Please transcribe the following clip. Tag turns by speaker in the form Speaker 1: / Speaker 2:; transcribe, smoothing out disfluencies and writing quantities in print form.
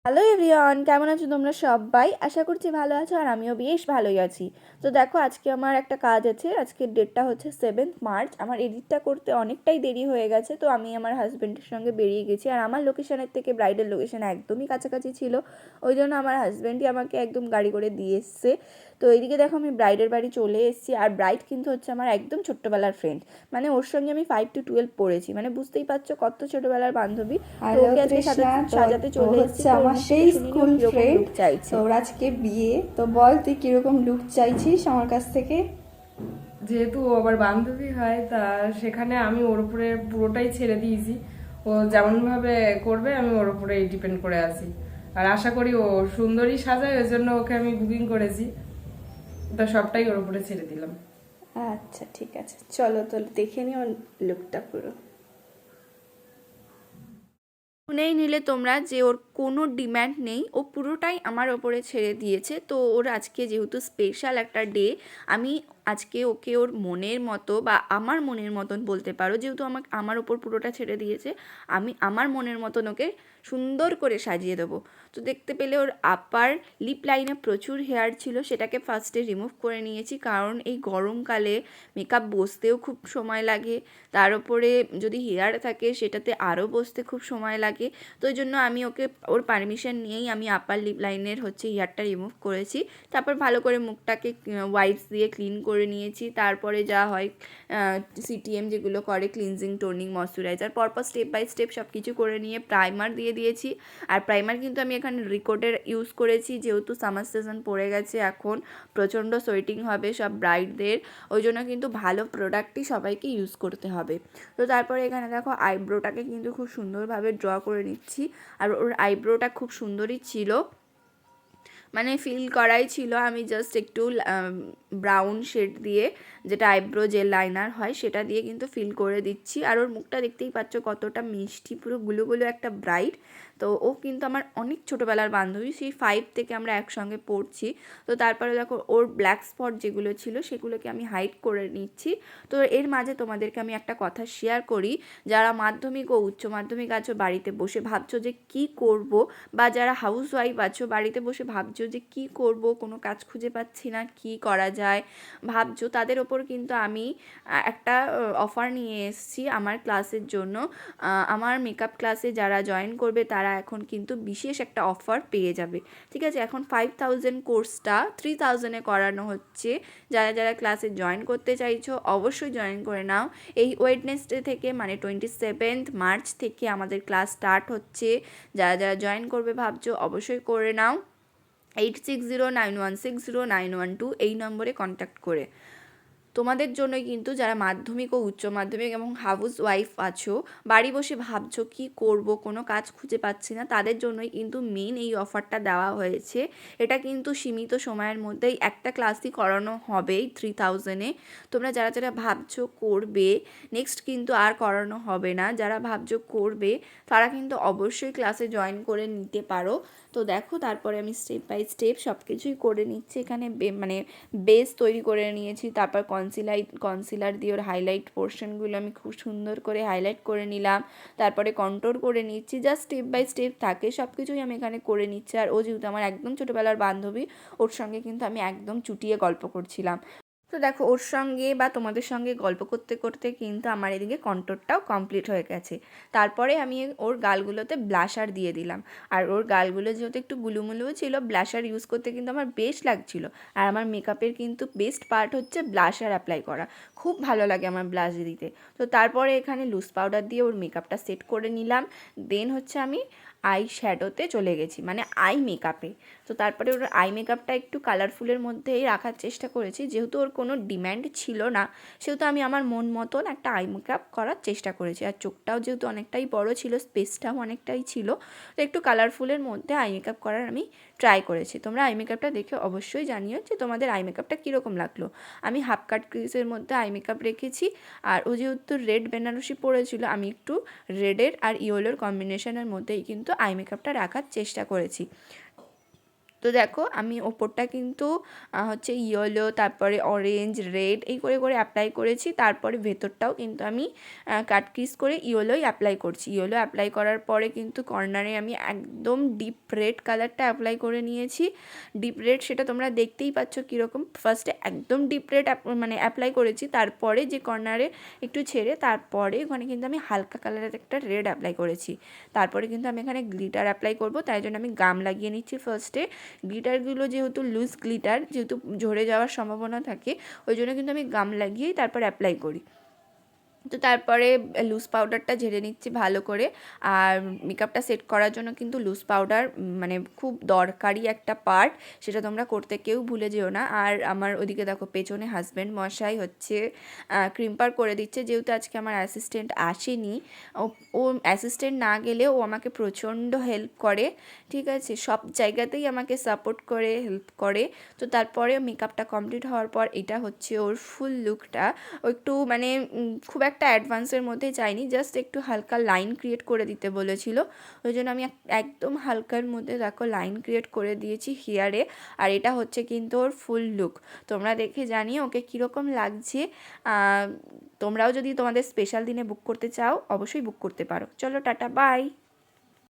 Speaker 1: Hello everyone, কেমন আছো তোমরা সবাই? আশা করছি ভালো আছো আর আমিও বেশ ভালোই আছি। তো দেখো, আজকে আমার একটা কাজ আছে। আজকের ডেটটা হচ্ছে 7 মার্চ। আমার এডিটটা করতে অনেকটাই দেরি হয়ে গেছে, তো আমি আমার হাজব্যান্ডের সঙ্গে বেরিয়ে গেছি। আর আমার লোকেশনের থেকে ব্রাইডাল লোকেশন একদমই কাছাকাছি ছিল, ওই জন্য আমার হাজব্যান্ডই আমাকে একদম গাড়ি করে দিয়ে এসছে। তো এইদিকে দেখো, আমি ব্রাইডের বাড়ি চলে এসেছি। আর ব্রাইড কিন্তু হচ্ছে আমার একদম ছোট্টবেলার ফ্রেন্ড, মানে ওর সঙ্গে আমি 5 to 12 পড়েছি, মানে বুঝতেই পারছো কত ছোটবেলার বান্ধবী। তো
Speaker 2: হ্যালো
Speaker 1: ওকে আজকে
Speaker 2: তৃষ্ণা,
Speaker 1: সাজাতে
Speaker 2: তো
Speaker 1: চলে এসেছি।
Speaker 2: হচ্ছে
Speaker 1: তো ওর
Speaker 2: আমার
Speaker 1: মুখ
Speaker 2: সেই
Speaker 1: থেকে শুনি ও
Speaker 2: স্কুল
Speaker 1: কীরকম
Speaker 2: ফ্রেন্ড।
Speaker 1: লুক চাইছে।
Speaker 2: তো ওর আজকে বিয়ে, তো বল তুই কিরকম লুক চাইছিস আমার কাছ থেকে।
Speaker 3: যেহেতু ও আবার বান্ধবী হয়, তা সেখানে আমি ওর উপরে পুরোটাই ছেড়ে দিয়েছি। ও যেমনভাবে করবে আমি ওর উপরেই ডিপেন্ড করে আছি। আর আশা করি ও সুন্দরী সাজায়, ওই জন্য ওকে আমি বুকিং করেছি। তা সবটাই ওর উপরে ছেড়ে দিলাম।
Speaker 2: আচ্ছা ঠিক আছে, চলো তো দেখে নিও লুকটা পুরো।
Speaker 1: শুনেই নিলে তোমরা যে ওর কোনো ডিম্যান্ড নেই, ও পুরোটাই আমার ওপরে ছেড়ে দিয়েছে। তো ওর আজকে যেহেতু স্পেশাল একটা ডে, আমি আজকে ওকে ওর মনের মতো বা আমার মনের মতন বলতে পারো, যেহেতু আমার ওপর পুরোটা ছেড়ে দিয়েছে, আমি আমার মনের মতন ওকে সুন্দর করে সাজিয়ে দেবো। তো দেখতে পেলে ওর আপার লিপ লাইনে প্রচুর হেয়ার ছিল, সেটাকে ফার্স্টে রিমুভ করে নিয়েছি, কারণ এই গরমকালে মেকআপ বসতেও খুব সময় লাগে। তার উপরে যদি হেয়ার থাকে সেটাতে আরও বসতে খুব সময় লাগে। তো ওই জন্য আমি ওর পারমিশন নিয়েই আমি আপার লিপ লাইনের হেয়ারটা রিমুভ করেছি। তারপর ভালো করে মুখটাকে ওয়াইপস দিয়ে ক্লিন করে নিয়েছি। তারপরে যা হয় সিটিএম যেগুলো করে, ক্লিনজিং, টোনিং, ময়শ্চারাইজার, পরপর স্টেপ বাই স্টেপ সব কিছু করে নিয়ে প্রাইমার দিয়ে দিয়েছি। আর প্রাইমার কিন্তু আমি এখানে রিকোডের ইউজ করেছি, যেহেতু সামার সিজন পড়ে গেছে, এখন প্রচণ্ড সোয়েটিং হবে সব ব্রাইডদের, ওই জন্য কিন্তু ভালো প্রোডাক্টই সবাইকে ইউজ করতে হবে। তো তারপরে এখানে দেখো, আইব্রোটাকে কিন্তু খুব সুন্দরভাবে ড্র করে নিচ্ছি। আর ওর আইব্রোটা খুব সুন্দরই ছিল, মানে ফিল করাই ছিল। আমি জাস্ট একটু ব্রাউন শেড দিয়ে, যেটা আইব্রো জেল লাইনার হয়, সেটা দিয়ে কিন্তু ফিল করে দিচ্ছি। আর ওর মুখটা দেখতেই পাচ্ছ কতটা মিষ্টি, পুরো গুলো গুলো একটা ব্রাইট। তো ও কিন্তু আমার অনেক ছোটোবেলার বান্ধবী, সেই 5 থেকে আমরা একসঙ্গে পড়ছি। তো তারপরে দেখো, ওর ব্ল্যাক স্পট যেগুলো ছিল সেগুলোকে আমি হাইড করে নিচ্ছি। তো এর মাঝে তোমাদেরকে আমি একটা কথা শেয়ার করি, যারা মাধ্যমিক ও উচ্চ মাধ্যমিক আছো, বাড়িতে বসে ভাবছো যে কি করব, বা যারা হাউস ওয়াইফ আছো, বাড়িতে বসে ভাবছো যে কি করব, কোনো কাজ খুঁজে পাচ্ছি না, কি করা যায় ভাবছো, তাদের ওপর কিন্তু আমি একটা অফার নিয়ে এসেছি আমার ক্লাসের জন্য। আমার মেকআপ ক্লাসে যারা জয়েন করবে তারা এখন কিন্তু বিশেষ একটা অফার পেয়ে যাবে। ঠিক আছে, এখন 5000 কোর্সটা 3000-এ করানো হচ্ছে। যারা যারা ক্লাসে জয়েন করতে চাইছো অবশ্যই জয়েন করে নাও। এই ওয়েডনেসডে থেকে, মানে 27 মার্চ থেকে আমাদের ক্লাস স্টার্ট হচ্ছে। যারা যারা জয়েন করবে ভাবছো অবশ্যই করে নাও। 8609160912 এই নম্বরে কন্ট্যাক্ট করে। তোমাদের জন্যই কিন্তু, যারা মাধ্যমিক ও উচ্চ মাধ্যমিক এবং হাউস ওয়াইফ আছো, বাড়ি বসে ভাবছো কি করব, কোনো কাজ খুঁজে পাচ্ছি না, তাদের জন্যই কিন্তু মেন এই অফারটা দেওয়া হয়েছে। এটা কিন্তু সীমিত সময়ের মধ্যেই একটা ক্লাসই করানো হবে 3000-এ। তোমরা যারা যারা ভাবছো করবে, নেক্সট কিন্তু আর করানো হবে না। যারা ভাবছো করবে তারা কিন্তু অবশ্যই ক্লাসে জয়েন করে নিতে পারো। তো দেখো, তারপরে আমি স্টেপ বাই স্টেপ সব কিছুই করে নিচ্ছি। এখানে মানে বেস তৈরি করে নিয়েছি, তারপর কনসিলার দিয়ে ওর হাইলাইট পোর্শনগুলো আমি খুব সুন্দর করে হাইলাইট করে নিলাম। তারপরে কন্ট্রোল করে নিচ্ছি, জাস্ট স্টেপ বাই স্টেপ থাকে, সব কিছুই আমি এখানে করে নিচ্ছি। আর ও যেহেতু আমার একদম ছোটোবেলার বান্ধবী, ওর সঙ্গে কিন্তু আমি একদম চুটিয়ে গল্প করছিলাম। তো দেখো, ওর সঙ্গে বা তোমাদের সঙ্গে গল্প করতে করতে কিন্তু আমার এদিকে কন্ট্রোলটাও কমপ্লিট হয়ে গেছে। তারপরে আমি ওর গালগুলোতে ব্লাশার দিয়ে দিলাম। আর ওর গালগুলো যেহেতু একটু গুলুমুলুও ছিল, ব্লাশার ইউজ করতে কিন্তু আমার বেশ লাগছিল। আর আমার মেকআপের কিন্তু বেস্ট পার্ট হচ্ছে ব্লাশার অ্যাপ্লাই করা, খুব ভালো লাগে আমার ব্লাশ দিতে। তো তারপরে এখানে লুজ পাউডার দিয়ে ওর মেকআপটা সেট করে নিলাম। দেন হচ্ছে আমি আই শ্যাডোতে চলে গেছি, মানে আই মেকআপে। তো তারপরে ওর আই মেকআপটা একটু কালারফুলের মধ্যেই রাখার চেষ্টা করেছি, যেহেতু ওর কোনো ডিম্যান্ড ছিল না, সেহেতু আমি আমার মন মতন একটা আই মেকআপ করার চেষ্টা করেছি। আর চোখটাও যেহেতু অনেকটাই বড় ছিল, স্পেসটাও অনেকটাই ছিল, তো একটু কালারফুলের মধ্যে আই মেকআপ করার আমি ট্রাই করেছি। তোমরা আই মেকআপটা দেখে অবশ্যই জানিও যে তোমাদের আই মেকআপটা কীরকম লাগলো। আমি হাফ কাট ক্রিজের মধ্যে আই মেকআপ রেখেছি। আর ও যেহেতু রেড বেনারসি পরেছিল, আমি একটু রেডের আর ইয়েলোর কম্বিনেশনের মধ্যেই কিন্তু আই মেকআপটা রাখার চেষ্টা করেছি। তো দেখো আমি ওপরটা কিন্তু হচ্ছে ইয়েলো, তারপরে অরেঞ্জ, রেড এই করে করে অ্যাপ্লাই করেছি। তারপরে ভেতরটাও কিন্তু আমি কাট ক্রিজ করে ইয়েলোই অ্যাপ্লাই করছি। ইয়েলো অ্যাপ্লাই করার পরে কিন্তু কর্নারে আমি একদম ডিপ রেড কালারটা অ্যাপ্লাই করে নিয়েছি। ডিপ রেড সেটা তোমরা দেখতেই পাচ্ছ কীরকম। ফার্স্টে একদম ডিপ রেড মানে অ্যাপ্লাই করেছি, তারপরে যে কর্নারে একটু ছেড়ে তারপরে ওখানে কিন্তু আমি হালকা কালারের একটা রেড অ্যাপ্লাই করেছি। তারপরে কিন্তু আমি এখানে গ্লিটার অ্যাপ্লাই করব, তাই জন্য আমি গাম লাগিয়ে নিচ্ছি ফার্স্টে। গ্লিটারগুলো যেহেতু লুজ গ্লিটার, যেহেতু ঝরে যাওয়ার সম্ভাবনা থাকে, ওই জন্য কিন্তু আমি গাম লাগিয়েই তারপর অ্যাপ্লাই করি। তো তারপরে লুজ পাউডারটা ঝেড়ে নিচ্ছি ভালো করে। আর মেকআপটা সেট করার জন্য কিন্তু লুজ পাউডার মানে খুব দরকারি একটা পার্ট, সেটা তোমরা করতে কেউ ভুলে যেও না। আর আমার ওদিকে দেখো পেছনে হাজব্যান্ড মশাই হচ্ছে ক্রিম্পার করে দিচ্ছে, যেহেতু আজকে আমার অ্যাসিস্ট্যান্ট আসেনি। ও অ্যাসিস্ট্যান্ট না গেলেও ও আমাকে প্রচণ্ড হেল্প করে, ঠিক আছে, সব জায়গাতেই আমাকে সাপোর্ট করে, হেল্প করে। তো তারপরে মেকআপটা কমপ্লিট হওয়ার পর এটা হচ্ছে ওর ফুল লুকটা। ও একটু মানে খুব একটা অ্যাডভান্সের মধ্যে চাইনি, জাস্ট একটু হালকা লাইন ক্রিয়েট করে দিতে বলেছিল, ওই জন্য আমি একদম হালকার মধ্যে দেখো লাইন ক্রিয়েট করে দিয়েছি হেয়ারে। আর এটা হচ্ছে কিন্তু ওর ফুল লুক। তোমরা দেখে জানিও ওকে কীরকম লাগছে। তোমরাও যদি তোমাদের স্পেশাল দিনে বুক করতে চাও অবশ্যই বুক করতে পারো। চলো টাটা, বাই।